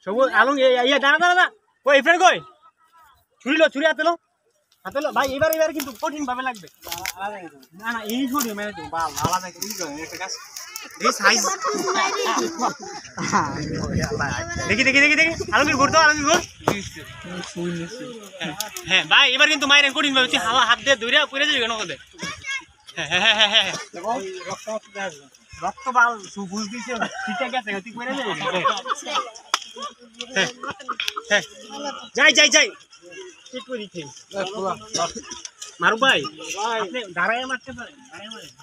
सब आलू ये दाना दाना ना कोई फ्रेंड कोई छुरी लो छुरी हाथे लो भाई এবার এবার কিন্তু কঠিন ভাবে লাগবে না না এই ছুরি মেরে দাও বাল আলাদা করে দিও একটা কাজ এই সাইজ দেখি দেখি দেখি দেখি আলমগীর ঘুরতো আলমগীর ঘুর হ্যাঁ ভাই এবার কিন্তু মাইরেন কঠিন ভাবে তুই হাওয়া হাত দিয়ে ধরে পড়ে যাবে কেন কদে হ্যাঁ হ্যাঁ হ্যাঁ রক্ত বাল সুবুজ দিছে ঠিক আছে তুই পড়ে যাবে হ্যাঁ যাই যাই যাই ঠিক করে দিতে মারু ভাই আপনি দাঁড়ায় মারতে পারেন দাঁড়ায় মারেন